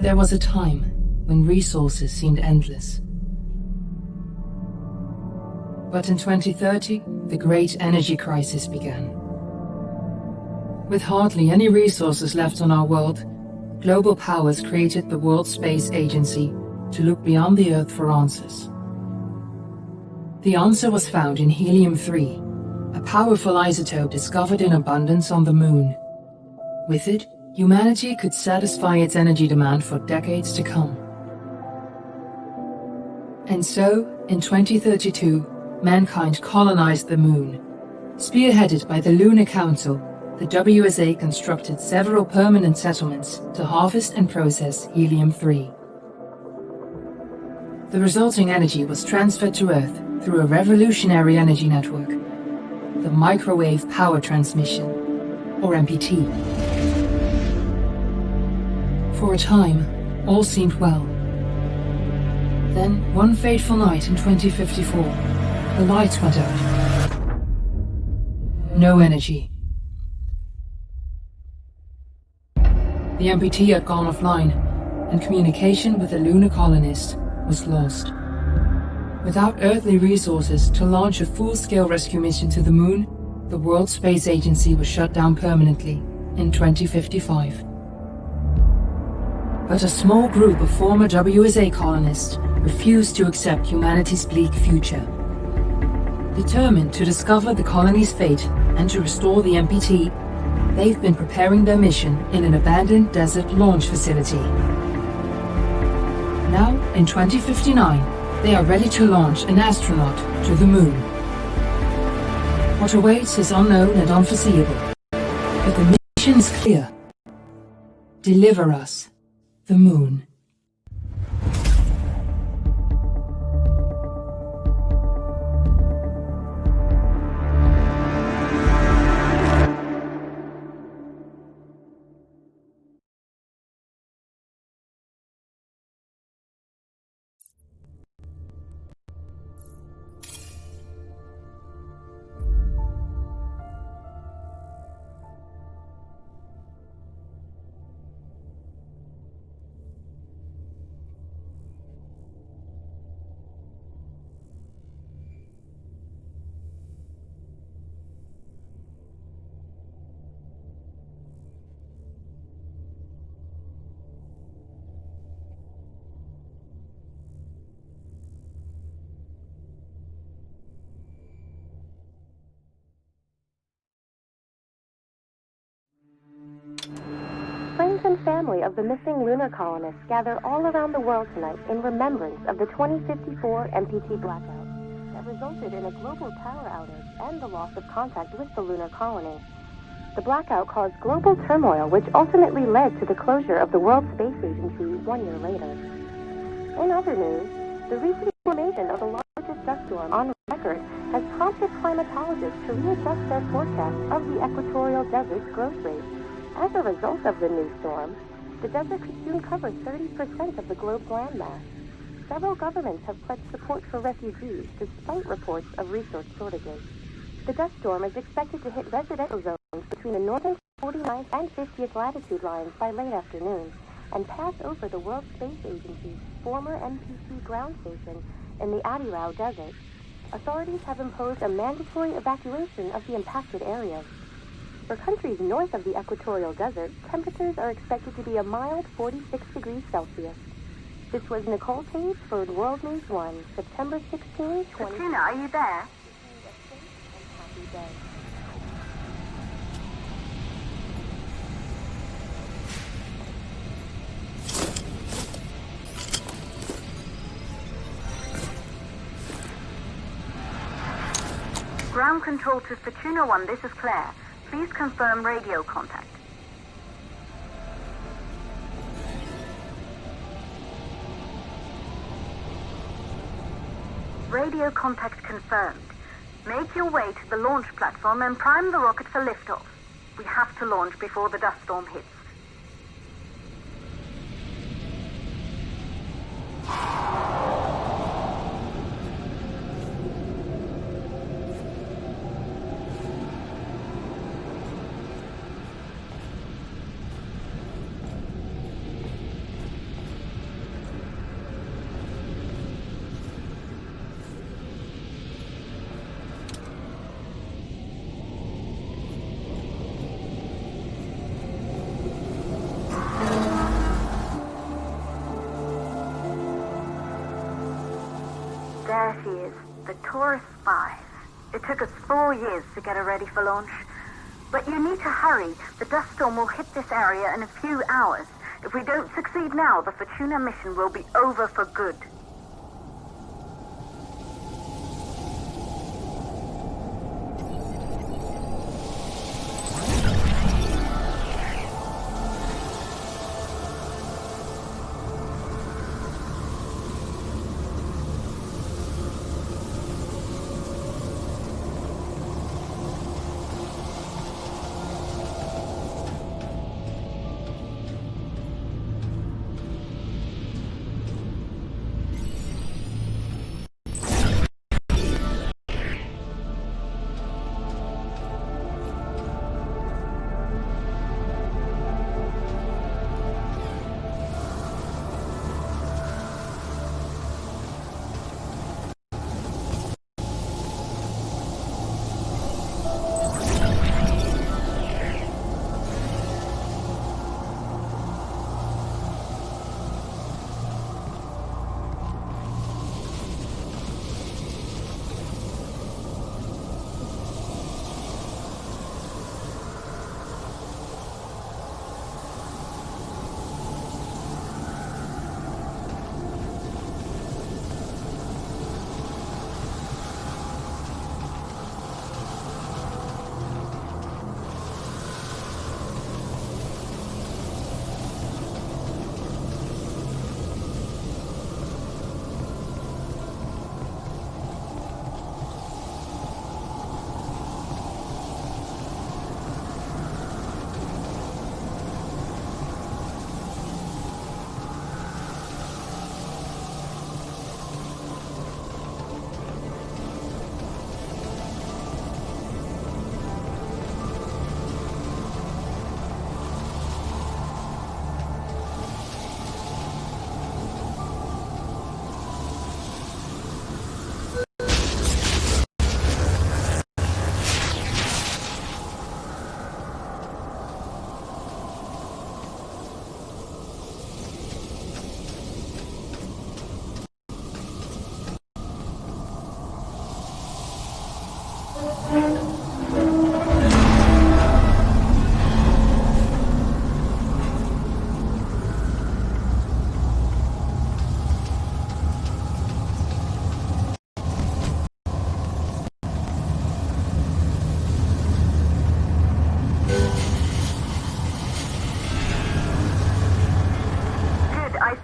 There was a time when resources seemed endless. But in 2030, the great energy crisis began. With hardly any resources left on our world, global powers created the World Space Agency to look beyond the Earth for answers. The answer was found in helium-3, a powerful isotope discovered in abundance on the Moon. With it, humanity could satisfy its energy demand for decades to come. And so, in 2032, mankind colonized the Moon. Spearheaded by the Lunar Council, the WSA constructed several permanent settlements to harvest and process helium-3. The resulting energy was transferred to Earth through a revolutionary energy network, the Microwave Power Transmission, or MPT. For a time, all seemed well. Then, one fateful night in 2054, the lights went out. No energy. The MPT had gone offline, and communication with the lunar colonist was lost. Without earthly resources to launch a full-scale rescue mission to the Moon, the World Space Agency was shut down permanently in 2055. But a small group of former WSA colonists refused to accept humanity's bleak future. Determined to discover the colony's fate and to restore the MPT, they've been preparing their mission in an abandoned desert launch facility. Now, in 2059, they are ready to launch an astronaut to the Moon. What awaits is unknown and unforeseeable, but the mission is clear. Deliver us the Moon. Friends and family of the missing lunar colonists gather all around the world tonight in remembrance of the 2054 MPT blackout that resulted in a global power outage and the loss of contact with the lunar colony. The blackout caused global turmoil, which ultimately led to the closure of the World Space Agency 1 year later. In other news, the recent formation of the largest dust storm on record has prompted climatologists to readjust their forecast of the equatorial desert's growth rate. As a result of the new storm, the desert could soon cover 30% of the globe's landmass. Several governments have pledged support for refugees, despite reports of resource shortages. The dust storm is expected to hit residential zones between the northern 49th and 50th latitude lines by late afternoon, and pass over the World Space Agency's former MPT ground station in the Adirau Desert. Authorities have imposed a mandatory evacuation of the impacted areas. For countries north of the equatorial desert, temperatures are expected to be a mild 46 degrees Celsius. This was Nicole Page for World News 1, September 16, 20... Katrina, are you there? Ground control to Fortuna 1, this is Claire. Please confirm radio contact. Radio contact confirmed. Make your way to the launch platform and prime the rocket for liftoff. We have to launch before the dust storm hits. reality is, the tourist spies. It took us 4 years to get her ready for launch. But you need to hurry. The dust storm will hit this area in a few hours. If we don't succeed now, the Fortuna mission will be over for good.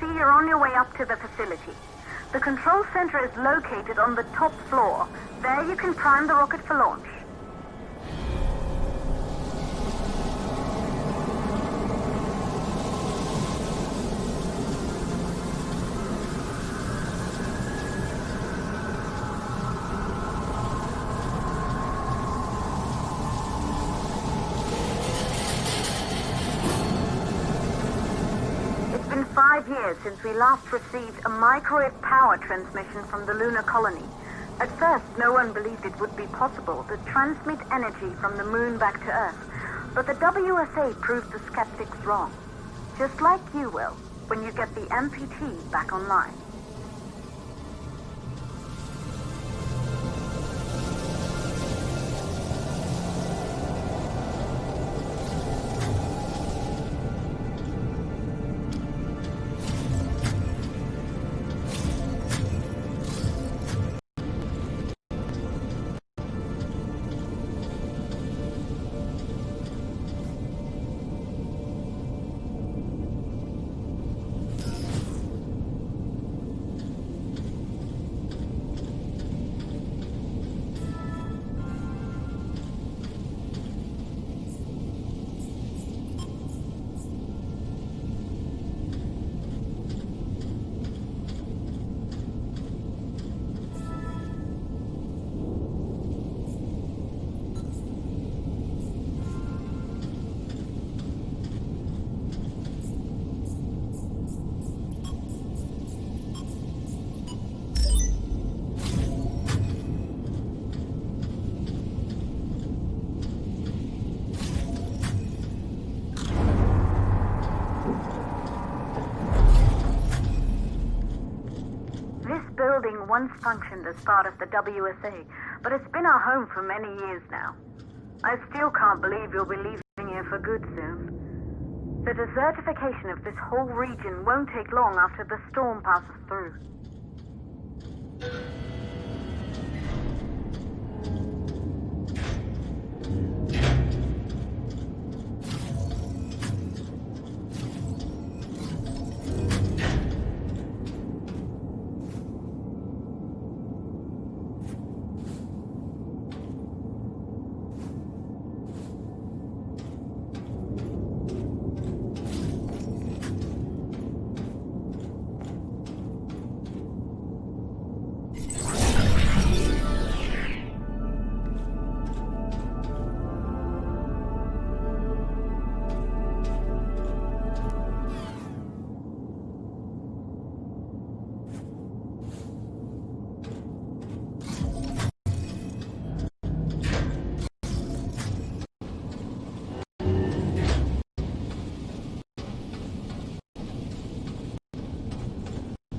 You're on your way up to the facility. The control center is located on the top floor. There you can prime the rocket for launch. It's been 5 years since we last received a microwave power transmission from the lunar colony. At first, no one believed it would be possible to transmit energy from the moon back to Earth. But the WSA proved the skeptics wrong. Just like you will, when you get the MPT back online. once functioned as part of the WSA, but it's been our home for many years now. I still can't believe you'll be leaving here for good soon. The desertification of this whole region won't take long after the storm passes through.